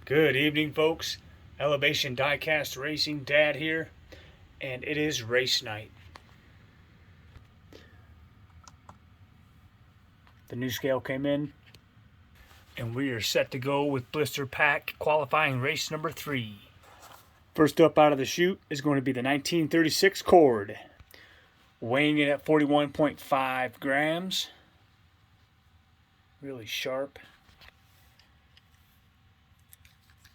Good evening, folks. Elevation Diecast Racing, Dad here, and it is race night. The new scale came in, and we are set to go with blister pack qualifying race number 3. First up out of the chute is going to be the 1936 cord, weighing in at 41.5 grams. Really sharp.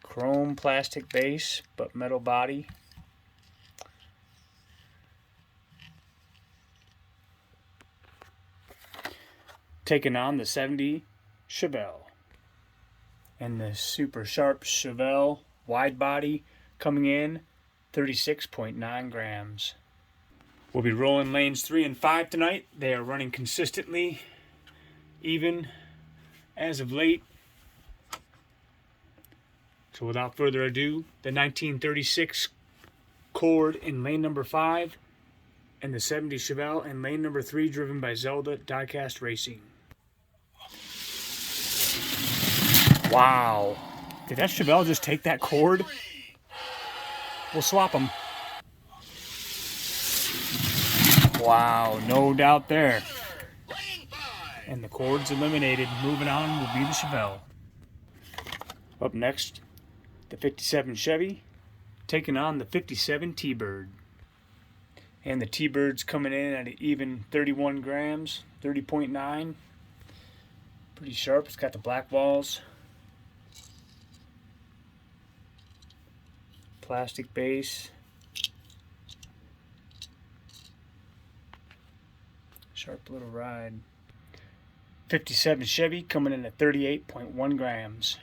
Chrome plastic base, but metal body. Taking on the 70 Chevelle. And the super sharp Chevelle wide body coming in 36.9 grams. We'll be rolling lanes 3 and 5 tonight. They are running consistently, even as of late. So without further ado, the 1936 cord in lane number 5 and the 70 Chevelle in lane number 3, driven by Zelda Diecast Racing. Wow. Did that Chevelle just take that cord? We'll swap them. Wow, no doubt there. And the cord's eliminated. Moving on will be the Chevelle. Up next, the 57 Chevy taking on the 57 T-Bird. And the T-Bird's coming in at an even 31 grams, 30.9. Pretty sharp. It's got the black walls. Plastic base. Sharp little ride. 57 Chevy coming in at 38.1 grams.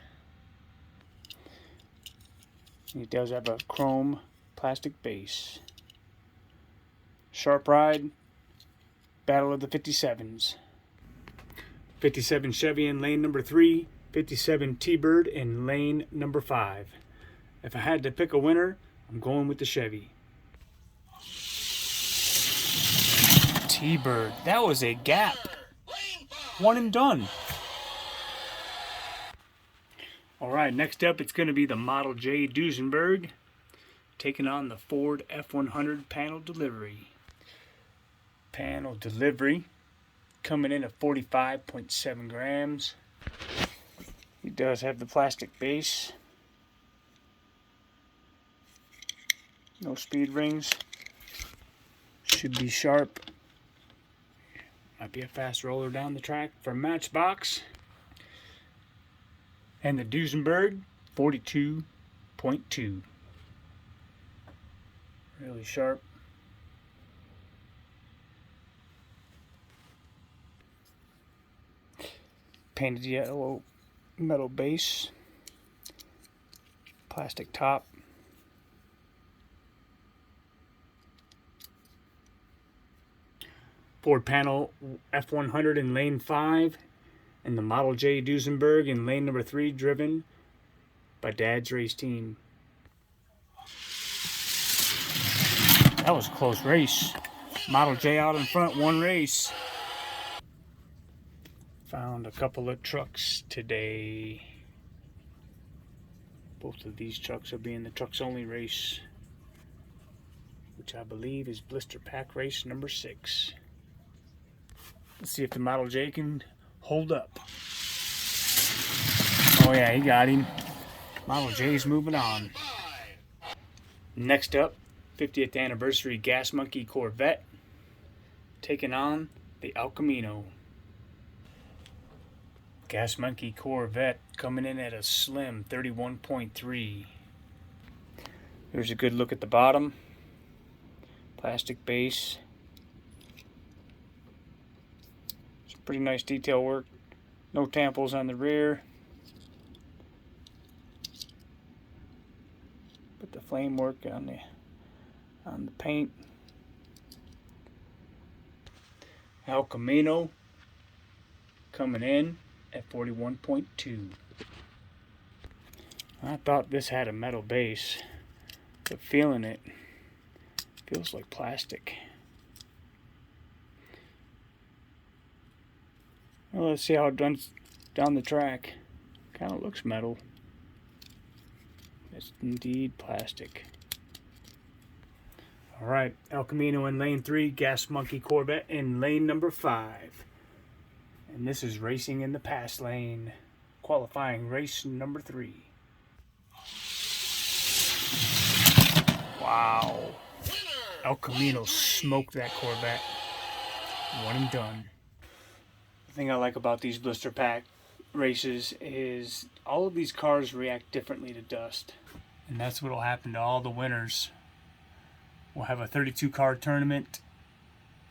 It does have a chrome plastic base. Sharp ride. Battle of the 57s. 57 Chevy in lane number 3. 57 T-Bird in lane number 5. If I had to pick a winner, I'm going with the Chevy. T-Bird. That was a gap. One and done. Alright, next up it's going to be the Model J Duesenberg taking on the Ford F100 panel delivery. Panel delivery coming in at 45.7 grams. He does have the plastic base. No speed rings. Should be sharp. Might be a fast roller down the track for Matchbox. And the Duesenberg, 42.2. Really sharp. Painted yellow metal base. Plastic top. Ford panel F100 in lane 5. And the Model J Duesenberg in lane number 3, driven by Dad's race team. That was a close race. Model J out in front, one race. Found a couple of trucks today. Both of these trucks will be in the trucks only race, which I believe is blister pack race number 6. Let's see if the Model J can hold up. Oh yeah, he got him. Model J's moving on. Next up, 50th anniversary Gas Monkey Corvette taking on the El Camino. Gas Monkey Corvette coming in at a slim 31.3. Here's a good look at the bottom. Plastic base. Pretty nice detail work. No tamples on the rear. Put the flame work on the paint. El Camino coming in at 41.2. I thought this had a metal base, but feeling it, feels like plastic. Well, let's see how it runs down the track. Kind of looks metal. It's indeed plastic. All right, El Camino in lane 3, Gas Monkey Corvette in lane number 5. And this is racing in the pass lane. Qualifying race number 3. Wow. El Camino smoked that Corvette. One and done. The thing I like about these blister pack races is all of these cars react differently to dust. And that's what will happen to all the winners. We'll have a 32 car tournament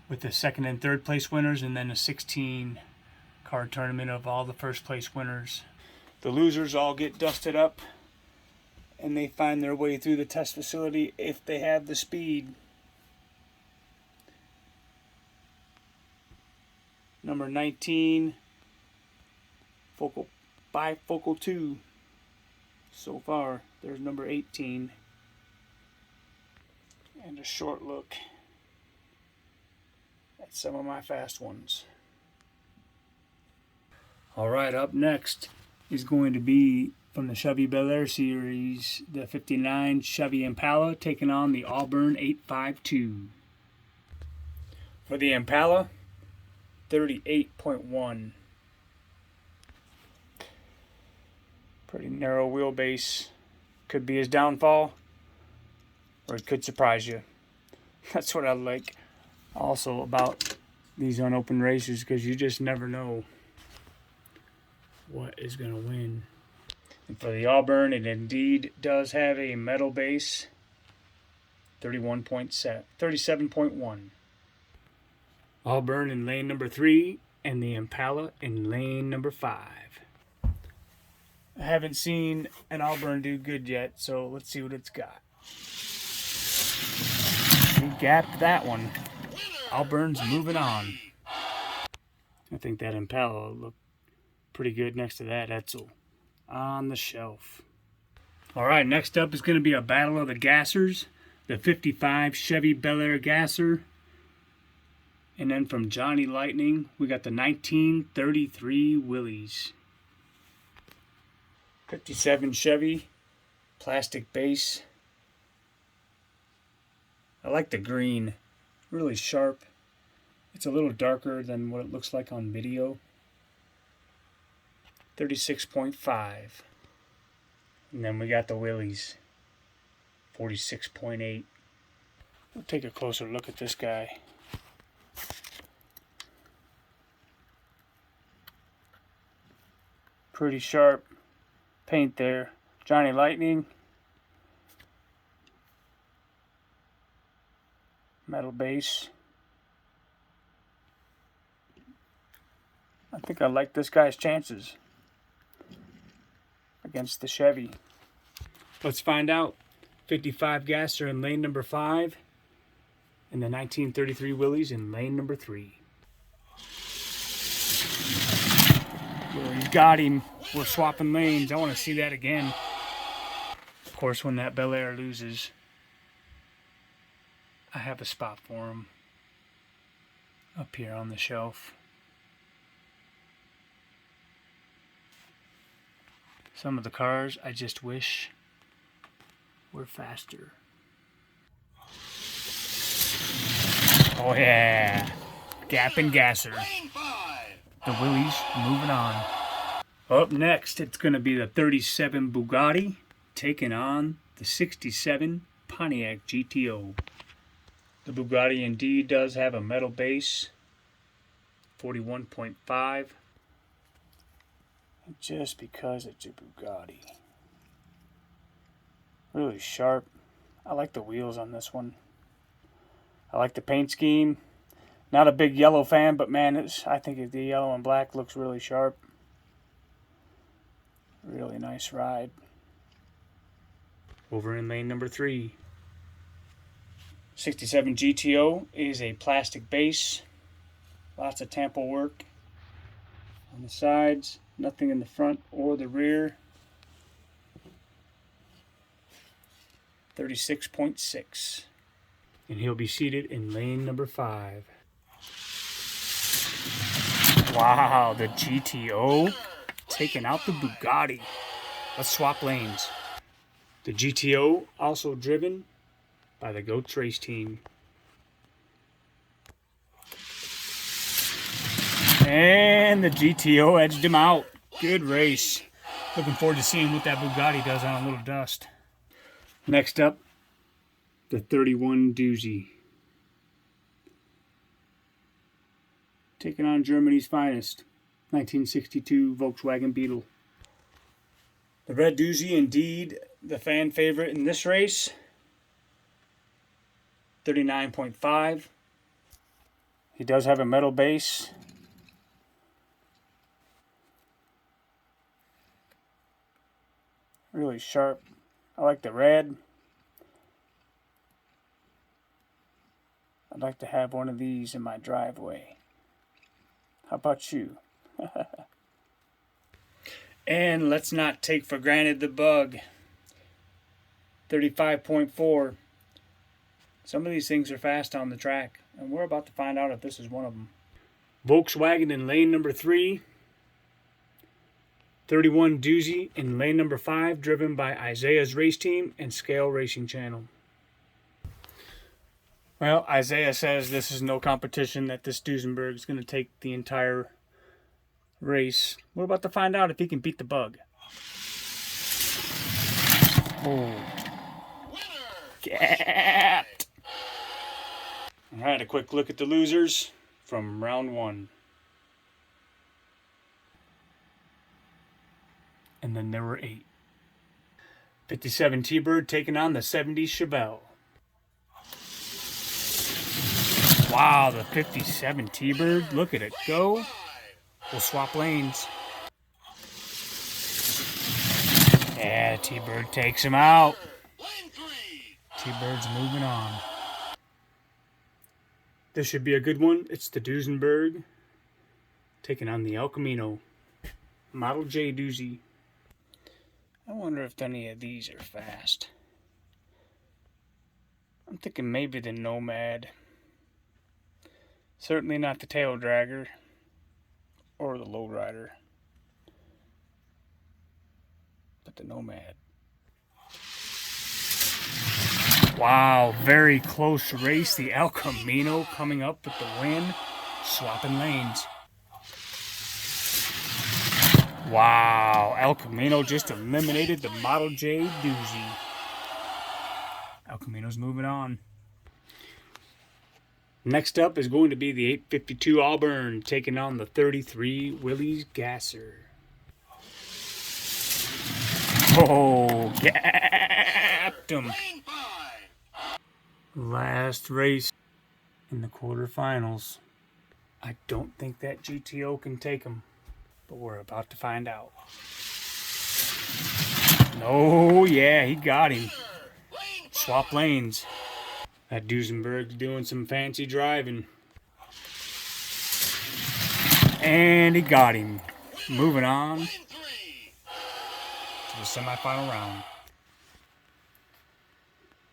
with the second and third place winners, and then a 16 car tournament of all the first place winners. The losers all get dusted up and they find their way through the test facility if they have the speed. Number 19, bifocal 2. So far, there's number 18. And a short look at some of my fast ones. Alright, up next is going to be from the Chevy Bel Air series, the 59 Chevy Impala taking on the Auburn 852. For the Impala, 38.1. Pretty narrow wheelbase. Could be his downfall, or it could surprise you. That's what I like also about these unopened races, because you just never know what is going to win. And for the Auburn, it indeed does have a metal base, 37.1. Auburn in lane number 3, and the Impala in lane number 5. I haven't seen an Auburn do good yet, so let's see what it's got. We gapped that one. Auburn's moving on. I think that Impala will look pretty good next to that Etzel on the shelf. Alright, next up is going to be a battle of the gassers. The 55 Chevy Bel Air gasser. And then from Johnny Lightning, we got the 1933 Willys. 57 Chevy, plastic base. I like the green, really sharp. It's a little darker than what it looks like on video. 36.5. And then we got the Willys, 46.8. We'll take a closer look at this guy. Pretty sharp paint there. Johnny Lightning. Metal base. I think I like this guy's chances against the Chevy. Let's find out. 55 Gasser in lane number 5, and the 1933 Willys in lane number 3. Well, he's got him. We're swapping lanes. I want to see that again. Of course, when that Bel Air loses, I have a spot for him up here on the shelf. Some of the cars I just wish were faster. Oh yeah, Gap and Gasser. The Willys moving on. Up next, it's going to be the 37 Bugatti taking on the 67 Pontiac GTO. The Bugatti indeed does have a metal base, 41.5. Just because it's a Bugatti. Really sharp. I like the wheels on this one. I like the paint scheme. Not a big yellow fan, but man, I think the yellow and black looks really sharp. Really nice ride. Over in lane number 3. 67 GTO is a plastic base. Lots of tampo work on the sides. Nothing in the front or the rear. 36.6. And he'll be seated in lane number 5. Wow, the GTO taking out the Bugatti. Let's swap lanes. The GTO also driven by the Goats Race Team. And the GTO edged him out. Good race. Looking forward to seeing what that Bugatti does on a little dust. Next up, the 31 Doozy. Taking on Germany's finest, 1962 Volkswagen Beetle. The red Doozy, indeed the fan favorite in this race. 39.5. He does have a metal base. Really sharp. I like the red. I'd like to have one of these in my driveway. How about you? And let's not take for granted the bug. 35.4. Some of these things are fast on the track, and we're about to find out if this is one of them. Volkswagen in lane number 3. 31 Doozy in lane number 5, driven by Isaiah's Race Team and Scale Racing Channel. Well, Isaiah says this is no competition, that this Duesenberg is going to take the entire race. We're about to find out if he can beat the bug. Oh. Cat. All right, a quick look at the losers from round 1. And then there were 8. 57 T-Bird taking on the 70 Chevelle. Wow, the 57 T-Bird. Look at it go. We'll swap lanes. Yeah, T-Bird takes him out. T-Bird's moving on. This should be a good one. It's the Duesenberg taking on the El Camino. Model J Doozy. I wonder if any of these are fast. I'm thinking maybe the Nomad. Certainly not the Tail Dragger or the Lowrider. But the Nomad. Wow, very close race. The El Camino coming up with the win. Swapping lanes. Wow, El Camino just eliminated the Model J Doozy. El Camino's moving on. Next up is going to be the 852 Auburn taking on the 33 Willys Gasser. Oh, gapped him. Last race in the quarterfinals. I don't think that GTO can take him, but we're about to find out. No, yeah, he got him. Swap lanes. That Duesenberg's doing some fancy driving. And he got him. Moving on to the semifinal round.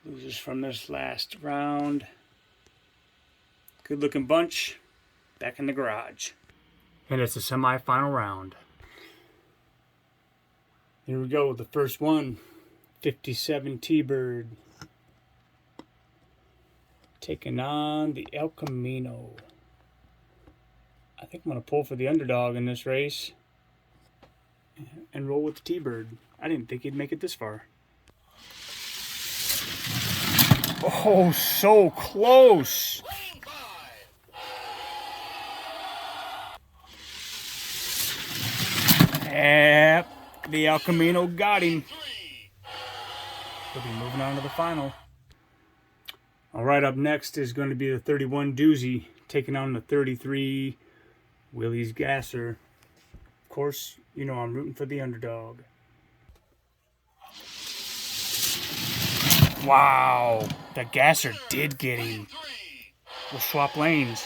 Losers from this last round. Good looking bunch. Back in the garage. And it's the semifinal round. Here we go with the first one. 57 T-Bird. Taking on the El Camino. I think I'm going to pull for the underdog in this race. And roll with the T-Bird. I didn't think he'd make it this far. Oh, so close. Yep, the El Camino got him. He'll be moving on to the final. All right, up next is going to be the 31 Doozy taking on the 33 Willys Gasser. Of course, you know I'm rooting for the underdog. Wow, the Gasser did get him. We'll swap lanes.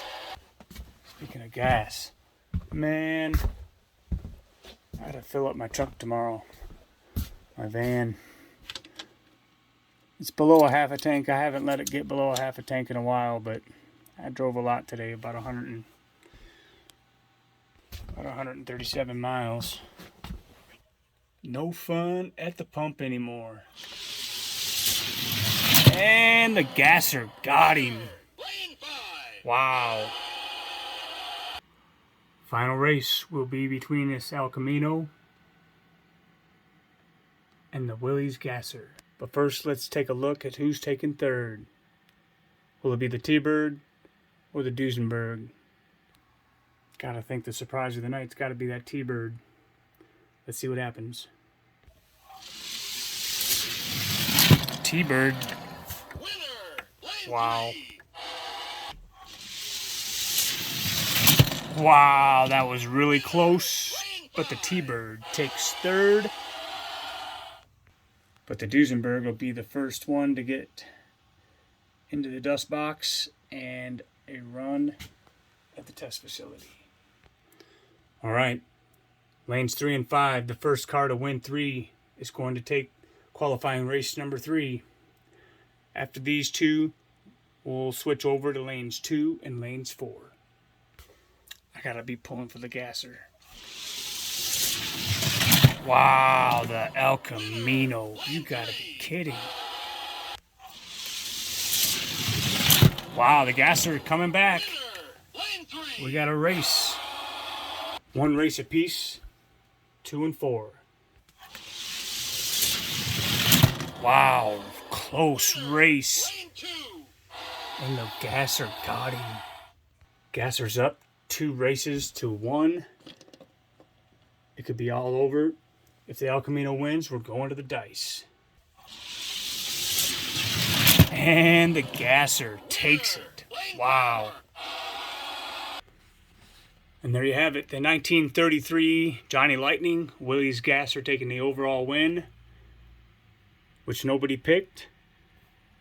Speaking of gas, man, I gotta fill up my truck tomorrow. My van. It's below a half a tank. I haven't let it get below a half a tank in a while, but I drove a lot today, about 137 miles. No fun at the pump anymore. And the gasser got him. Wow. Final race will be between this El Camino and the Willys gasser. But first, let's take a look at who's taking third. Will it be the T-Bird or the Duesenberg? Gotta think the surprise of the night's gotta be that T-Bird. Let's see what happens. T-Bird. Wow. Wow, that was really close. But the T-Bird takes third. But the Duesenberg will be the first one to get into the dust box and a run at the test facility. All right, lanes 3 and 5. The first car to win 3 is going to take qualifying race number 3. After these two, we'll switch over to lanes 2 and lanes 4. I gotta be pulling for the gasser. Wow, the El Camino. You gotta be kidding. Wow, the gasser coming back. We got a race. 1 race apiece, 2 and 4. Wow, close race. And the gasser got him. Gasser's up 2 races to 1. It could be all over. If the El Camino wins, we're going to the dice. And the gasser takes it. Wow. And there you have it. The 1933 Johnny Lightning, Willys gasser taking the overall win, which nobody picked.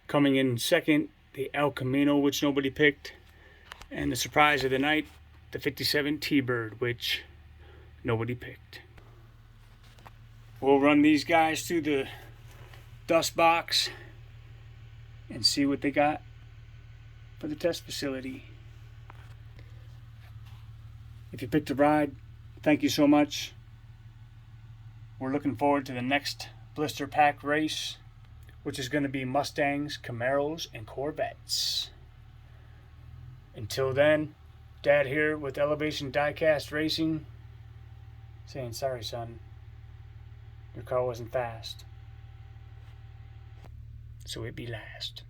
Coming in second, the El Camino, which nobody picked. And the surprise of the night, the 57 T-Bird, which nobody picked. We'll run these guys through the dust box and see what they got for the test facility. If you picked a ride, thank you so much. We're looking forward to the next blister pack race, which is going to be Mustangs, Camaros, and Corvettes. Until then, Dad here with Elevation Diecast Racing, saying sorry, son. Your car wasn't fast, so it be last.